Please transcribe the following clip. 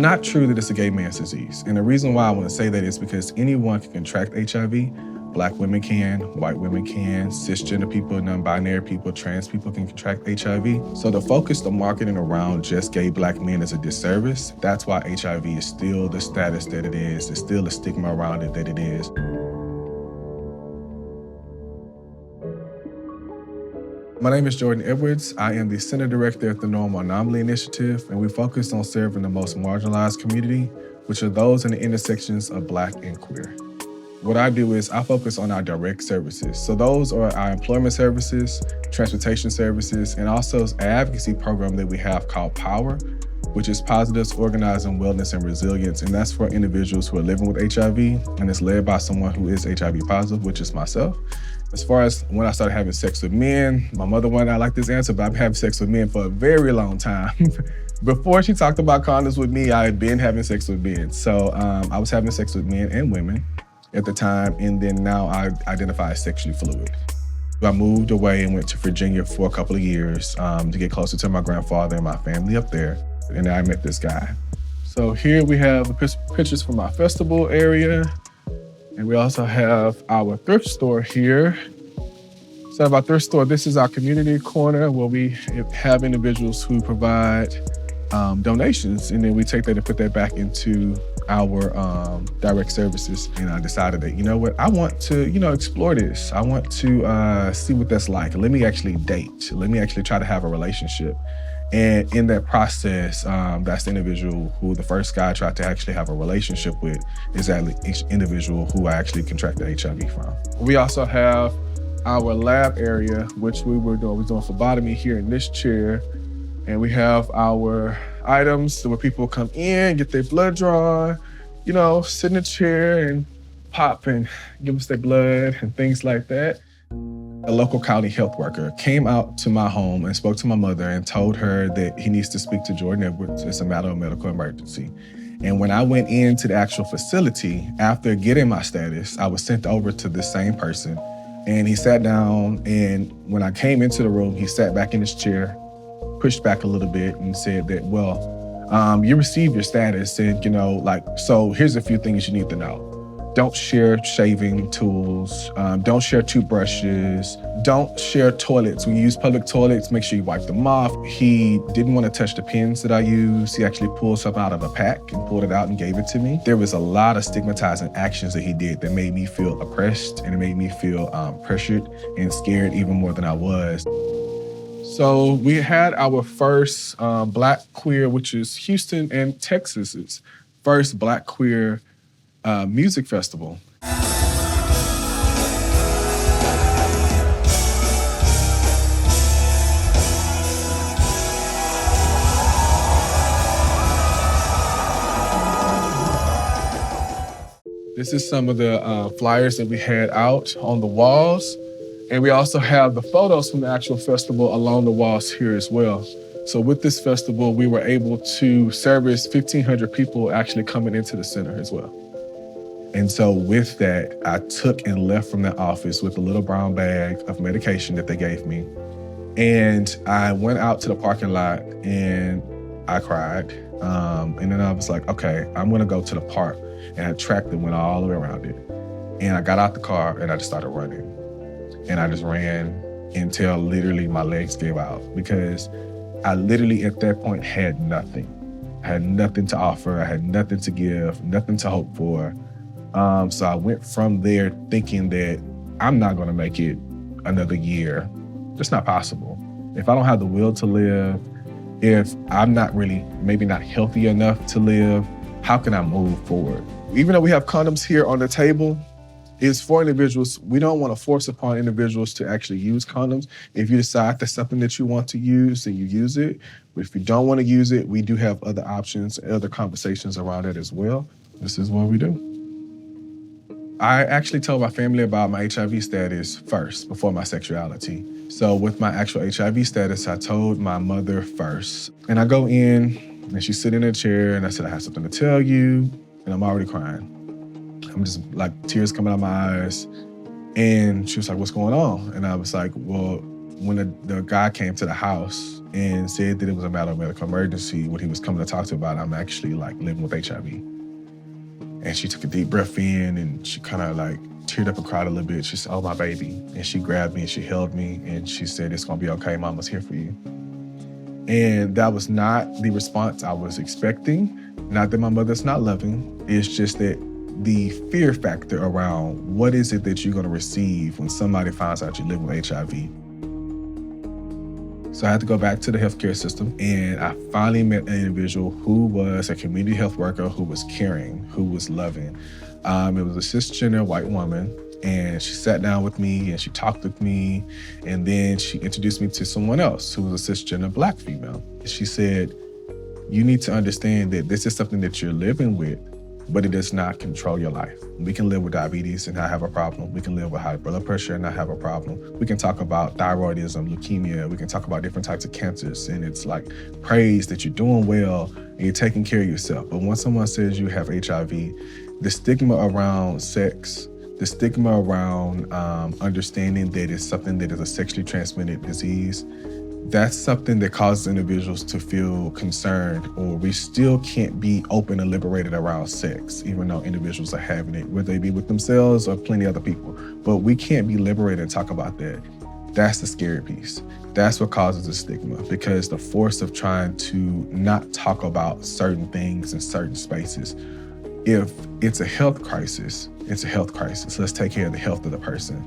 not true that it's a gay man's disease. And the reason why I want to say that is because anyone can contract HIV. Black women can, white women can, cisgender people, non-binary people, trans people can contract HIV. So to focus the marketing around just gay Black men is a disservice. That's why HIV is still the status that it is. There's still a stigma around it that it is. My name is Jordan Edwards. I am the Center Director at the Normal Anomaly Initiative, and we focus on serving the most marginalized community, which are those in the intersections of Black and queer. What I do is I focus on our direct services. So those are our employment services, transportation services, and also an advocacy program that we have called POWER, which is Positives, Organizing, Wellness, and Resilience. And that's for individuals who are living with HIV, and it's led by someone who is HIV positive, which is myself. As far as when I started having sex with men, my mother wanted I like this answer, but I've been having sex with men for a very long time. Before she talked about condoms with me, I had been having sex with men. So I was having sex with men and women at the time, and then now I identify as sexually fluid. I moved away and went to Virginia for a couple of years to get closer to my grandfather and my family up there, and I met this guy. So here we have the pictures from our festival area, and we also have our thrift store here. So our thrift store, this is our community corner where we have individuals who provide donations, and then we take that and put that back into our direct services. And I decided that, you know what, I want to, explore this. I want to see what that's like. Let me actually date. Let me actually try to have a relationship. And in that process, that's the individual who the first guy I tried to actually have a relationship with is that individual who I actually contracted HIV from. We also have our lab area, which we were doing phlebotomy here in this chair. And we have our items where people come in, get their blood drawn, sit in a chair and pop and give us their blood and things like that. A local county health worker came out to my home and spoke to my mother and told her that he needs to speak to Jordan Edwards. It's a matter of medical emergency. And when I went into the actual facility, after getting my status, I was sent over to the same person. And he sat down, and when I came into the room, he sat back in his chair, pushed back a little bit and said that, you received your status and, so here's a few things you need to know. Don't share shaving tools, don't share toothbrushes, don't share toilets. When you use public toilets, make sure you wipe them off. He didn't want to touch the pens that I used. He actually pulled something out of a pack and pulled it out and gave it to me. There was a lot of stigmatizing actions that he did that made me feel oppressed, and it made me feel pressured and scared even more than I was. So we had our first Black queer, which is Houston and Texas's first Black queer music festival. This is some of the flyers that we had out on the walls. And we also have the photos from the actual festival along the walls here as well. So with this festival, we were able to service 1,500 people actually coming into the center as well. And so with that, I took and left from that office with a little brown bag of medication that they gave me. And I went out to the parking lot and I cried. And then I was like, okay, I'm gonna go to the park. And I tracked and went all the way around it. And I got out the car and I just started running. And I just ran until literally my legs gave out, because I literally at that point had nothing. I had nothing to offer. I had nothing to give, nothing to hope for. So I went from there thinking that I'm not gonna make it another year. It's not possible. If I don't have the will to live, if I'm not really, maybe not healthy enough to live, how can I move forward? Even though we have condoms here on the table, it's for individuals. We don't want to force upon individuals to actually use condoms. If you decide that's something that you want to use, then you use it. But if you don't want to use it, we do have other options, other conversations around it as well. This is what we do. I actually told my family about my HIV status first, before my sexuality. So with my actual HIV status, I told my mother first. And I go in, and she's sitting in a chair, and I said, I have something to tell you, and I'm already crying. I'm just like tears coming out of my eyes. And she was like, what's going on? And I was like, well, when the guy came to the house and said that it was a matter of medical emergency. When he was coming to talk to about, I'm actually like living with HIV. And she took a deep breath in and she kind of like teared up and cried a little bit. She said, "Oh, my baby." And she grabbed me and she held me and she said, "It's gonna be okay. Mama's here for you." And that was not the response I was expecting. Not that my mother's not loving. It's just that the fear factor around what is it that you're gonna receive when somebody finds out you live with HIV. So I had to go back to the healthcare system, and I finally met an individual who was a community health worker who was caring, who was loving. It was a cisgender white woman, and she sat down with me and she talked with me, and then she introduced me to someone else who was a cisgender Black female. She said, "You need to understand that this is something that you're living with, but it does not control your life. We can live with diabetes and not have a problem. We can live with high blood pressure and not have a problem. We can talk about thyroidism, leukemia. We can talk about different types of cancers. And it's like praise that you're doing well and you're taking care of yourself. But when someone says you have HIV, the stigma around sex, the stigma around understanding that it's something that is a sexually transmitted disease, that's something that causes individuals to feel concerned, or we still can't be open and liberated around sex, even though individuals are having it, whether they be with themselves or plenty of other people. But we can't be liberated and talk about that. That's the scary piece. That's what causes the stigma, because the force of trying to not talk about certain things in certain spaces. If it's a health crisis, it's a health crisis. Let's take care of the health of the person.